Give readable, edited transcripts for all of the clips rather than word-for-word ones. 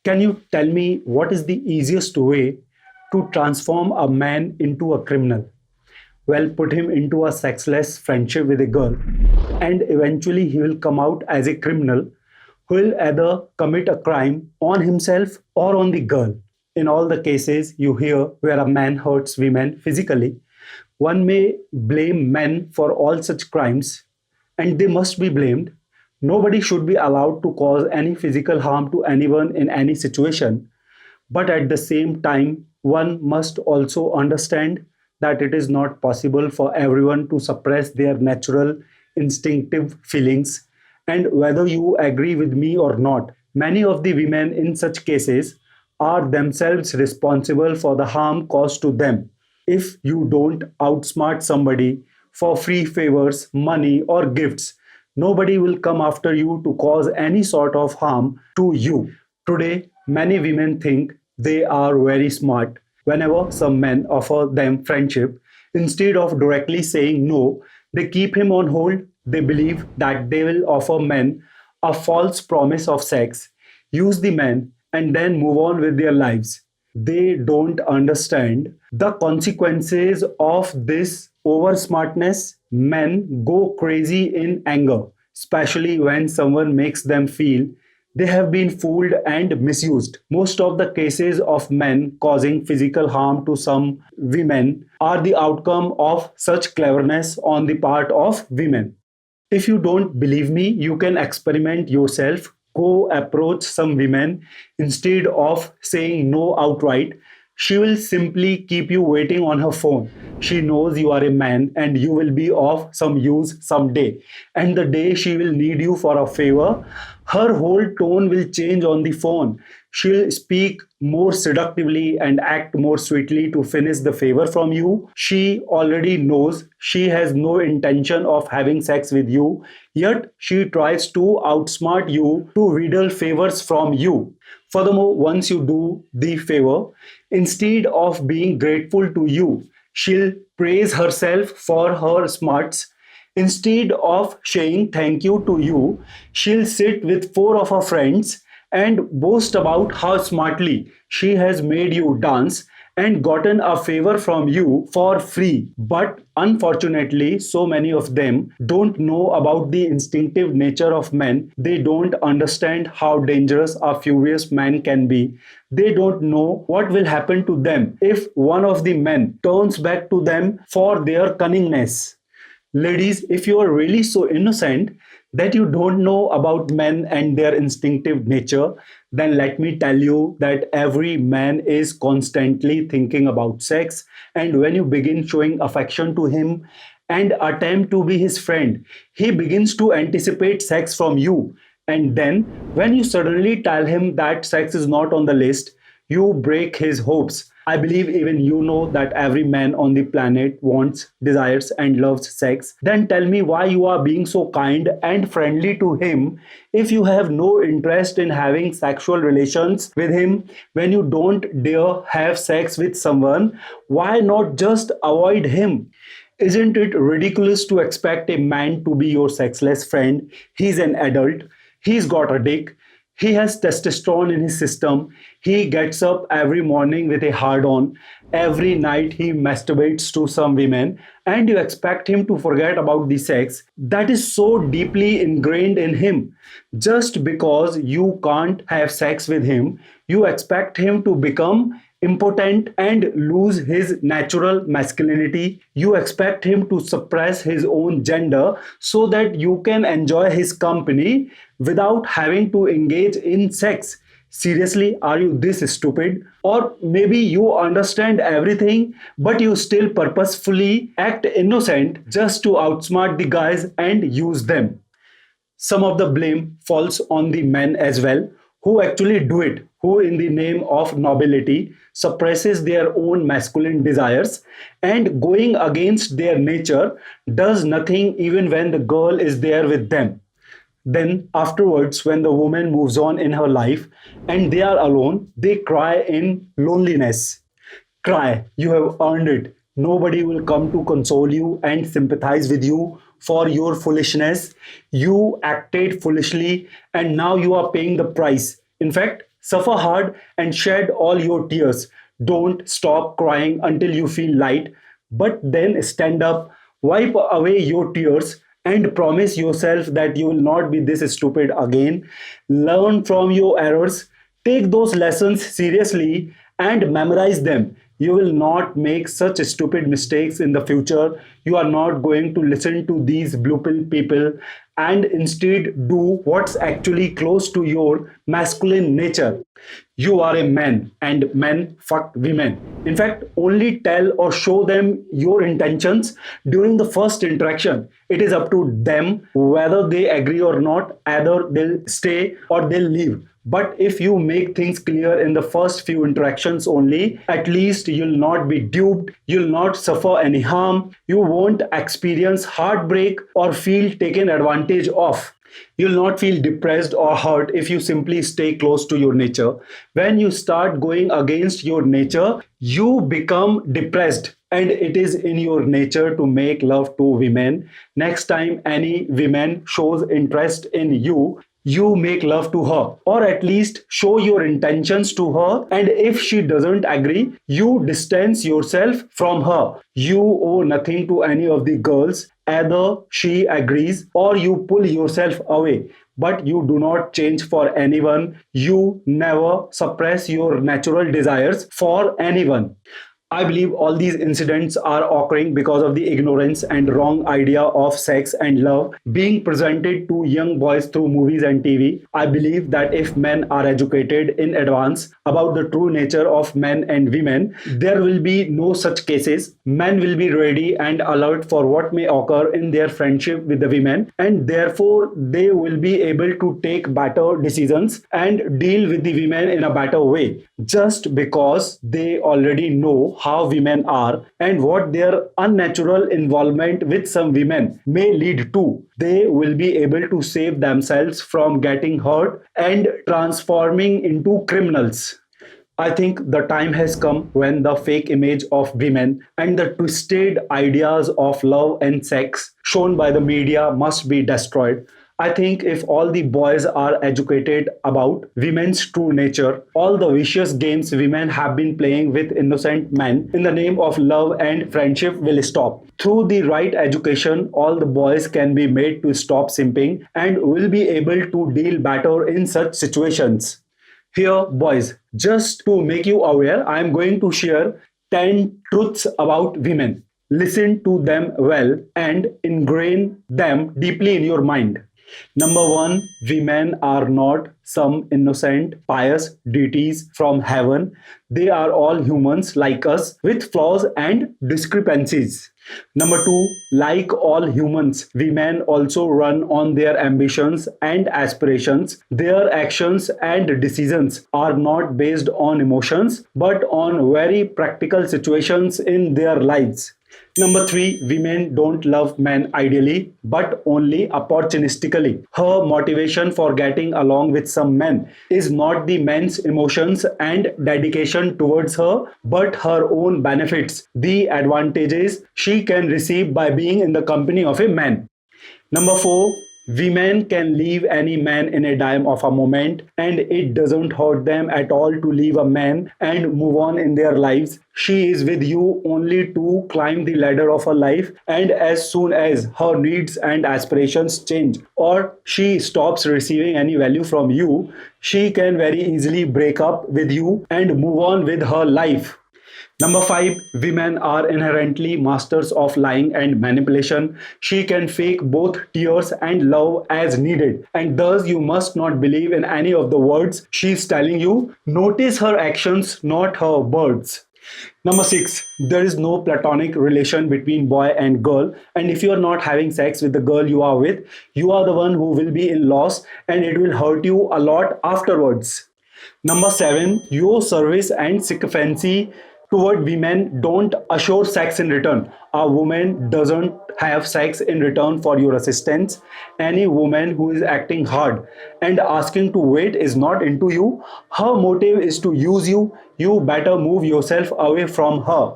Can you tell me what is the easiest way to transform a man into a criminal? Well, put him into a sexless friendship with a girl, and eventually he will come out as a criminal who will either commit a crime on himself or on the girl. In all the cases you hear where a man hurts women physically, one may blame men for all such crimes, and they must be blamed. Nobody should be allowed to cause any physical harm to anyone in any situation. But at the same time, one must also understand that it is not possible for everyone to suppress their natural instinctive feelings. And whether you agree with me or not, many of the women in such cases are themselves responsible for the harm caused to them. If you don't outsmart somebody for free favors, money, or gifts, nobody will come after you to cause any sort of harm to you. Today, many women think they are very smart. Whenever some men offer them friendship, instead of directly saying no, they keep him on hold. They believe that they will offer men a false promise of sex, use the men, and then move on with their lives. They don't understand the consequences of this over smartness. Men go crazy in anger, especially when someone makes them feel they have been fooled and misused. Most of the cases of men causing physical harm to some women are the outcome of such cleverness on the part of women. If you don't believe me, you can experiment yourself. Go approach some women. Instead of saying no outright, she will simply keep you waiting on her phone. She knows you are a man and you will be of some use someday. And the day she will need you for a favor, her whole tone will change on the phone. She'll speak more seductively and act more sweetly to finish the favor from you. She already knows she has no intention of having sex with you, yet she tries to outsmart you to wheedle favors from you. Furthermore, once you do the favor, instead of being grateful to you, she'll praise herself for her smarts. Instead of saying thank you to you, she'll sit with four of her friends and boast about how smartly she has made you dance and gotten a favor from you for free. But unfortunately, so many of them don't know about the instinctive nature of men. They don't understand how dangerous a furious man can be. They don't know what will happen to them if one of the men turns back to them for their cunningness. Ladies, if you are really so innocent that you don't know about men and their instinctive nature, then let me tell you that every man is constantly thinking about sex. And when you begin showing affection to him and attempt to be his friend, he begins to anticipate sex from you. And then, when you suddenly tell him that sex is not on the list, you break his hopes. I believe even you know that every man on the planet wants, desires, and loves sex. Then tell me why you are being so kind and friendly to him if you have no interest in having sexual relations with him. When you don't dare have sex with someone, why not just avoid him? Isn't it ridiculous to expect a man to be your sexless friend? He's an adult, he's got a dick, he has testosterone in his system. He gets up every morning with a hard on. Every night he masturbates to some women, and you expect him to forget about the sex that is so deeply ingrained in him. Just because you can't have sex with him, you expect him to become impotent and lose his natural masculinity. You expect him to suppress his own gender so that you can enjoy his company without having to engage in sex. Seriously, are you this stupid? Or maybe you understand everything, but you still purposefully act innocent just to outsmart the guys and use them. Some of the blame falls on the men as well, who actually do it, who in the name of nobility suppresses their own masculine desires and going against their nature does nothing even when the girl is there with them. Then afterwards, when the woman moves on in her life and they are alone, they cry in loneliness. Cry, you have earned it. Nobody will come to console you and sympathize with you for your foolishness. You acted foolishly and now you are paying the price. In fact, Suffer hard and shed all your tears. Don't stop crying until you feel light, but then stand up, wipe away your tears, and promise yourself that you will not be this stupid again. Learn from your errors, take those lessons seriously, and memorize them. You will not make such stupid mistakes in the future. You are not going to listen to these blue pill people and instead do what's actually close to your masculine nature. You are a man and men fuck women. In fact, only tell or show them your intentions during the first interaction. It is up to them whether they agree or not. Either they'll stay or they'll leave. But if you make things clear in the first few interactions only, at least you'll not be duped, you'll not suffer any harm, you won't experience heartbreak or feel taken advantage of. You'll not feel depressed or hurt if you simply stay close to your nature. When you start going against your nature, you become depressed. And it is in your nature to make love to women. Next time any woman shows interest in you, you make love to her, or at least show your intentions to her. And if she doesn't agree, you distance yourself from her. You owe nothing to any of the girls. Either she agrees or you pull yourself away. But you do not change for anyone. You never suppress your natural desires for anyone. I believe all these incidents are occurring because of the ignorance and wrong idea of sex and love being presented to young boys through movies and TV. I believe that if men are educated in advance about the true nature of men and women, there will be no such cases. Men will be ready and alert for what may occur in their friendship with the women, and therefore they will be able to take better decisions and deal with the women in a better way, just because they already know how women are and what their unnatural involvement with some women may lead to. They will be able to save themselves from getting hurt and transforming into criminals. I think the time has come when the fake image of women and the twisted ideas of love and sex shown by the media must be destroyed. I think if all the boys are educated about women's true nature, all the vicious games women have been playing with innocent men in the name of love and friendship will stop. Through the right education, all the boys can be made to stop simping and will be able to deal better in such situations. Here, boys, just to make you aware, I am going to share 10 truths about women. Listen to them well and ingrain them deeply in your mind. Number one, women are not some innocent, pious deities from heaven. They are all humans like us with flaws and discrepancies. Number two, like all humans, women also run on their ambitions and aspirations. Their actions and decisions are not based on emotions but on very practical situations in their lives. Number three, women don't love men ideally, but only opportunistically. Her motivation for getting along with some men is not the men's emotions and dedication towards her, but her own benefits, the advantages she can receive by being in the company of a man. Number four, women can leave any man in a dime of a moment, and it doesn't hurt them at all to leave a man and move on in their lives. She is with you only to climb the ladder of her life, and as soon as her needs and aspirations change or she stops receiving any value from you, she can very easily break up with you and move on with her life. Number five, women are inherently masters of lying and manipulation. She can fake both tears and love as needed, and thus you must not believe in any of the words she's telling you. Notice her actions, not her words. Number six, there is no platonic relation between boy and girl, and if you are not having sex with the girl you are with, you are the one who will be in loss and it will hurt you a lot afterwards. Number seven, your service and sycophancy toward women don't assure sex in return. A woman doesn't have sex in return for your assistance. Any woman who is acting hard and asking to wait is not into you. Her motive is to use you. You better move yourself away from her.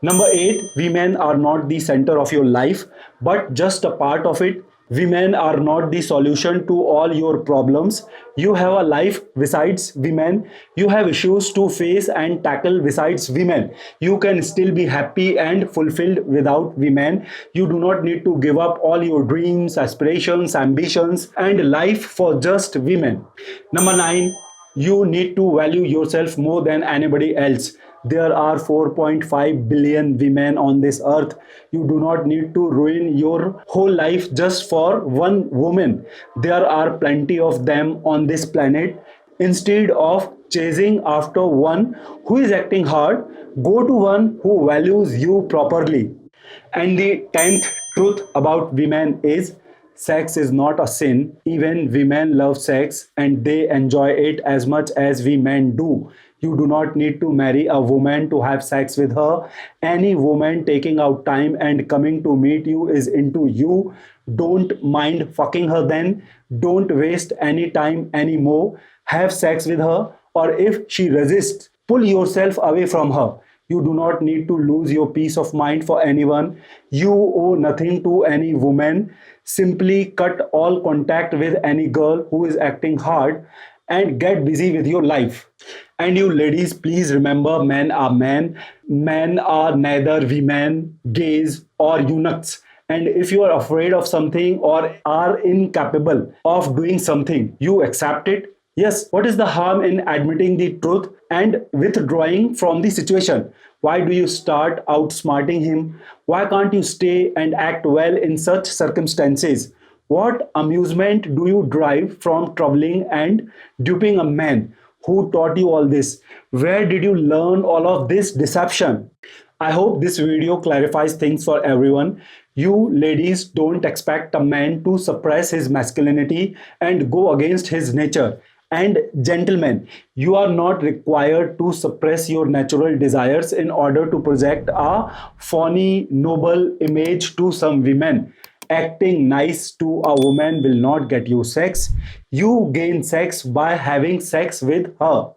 Number eight, women are not the center of your life, but just a part of it. Women are not the solution to all your problems. You have a life besides women. You have issues to face and tackle besides women. You can still be happy and fulfilled without women. You do not need to give up all your dreams, aspirations, ambitions, and life for just women. Number 9, you need to value yourself more than anybody else. There are 4.5 billion women on this earth. You do not need to ruin your whole life just for one woman. There are plenty of them on this planet. Instead of chasing after one who is acting hard, go to one who values you properly. And the 10th truth about women is sex is not a sin. Even women love sex and they enjoy it as much as we men do. You do not need to marry a woman to have sex with her. Any woman taking out time and coming to meet you is into you. Don't mind fucking her then. Don't waste any time anymore. Have sex with her, or if she resists, pull yourself away from her. You do not need to lose your peace of mind for anyone. You owe nothing to any woman. Simply cut all contact with any girl who is acting hard and get busy with your life. And you ladies, please remember, men are men. Men are neither women, gays, or eunuchs. And if you are afraid of something or are incapable of doing something, you accept it. Yes, what is the harm in admitting the truth and withdrawing from the situation? Why do you start outsmarting him? Why can't you stay and act well in such circumstances? What amusement do you derive from troubling and duping a man? Who taught you all this? Where did you learn all of this deception? I hope this video clarifies things for everyone. You ladies don't expect a man to suppress his masculinity and go against his nature. And gentlemen, you are not required to suppress your natural desires in order to project a phony, noble image to some women. Acting nice to a woman will not get you sex. You gain sex by having sex with her.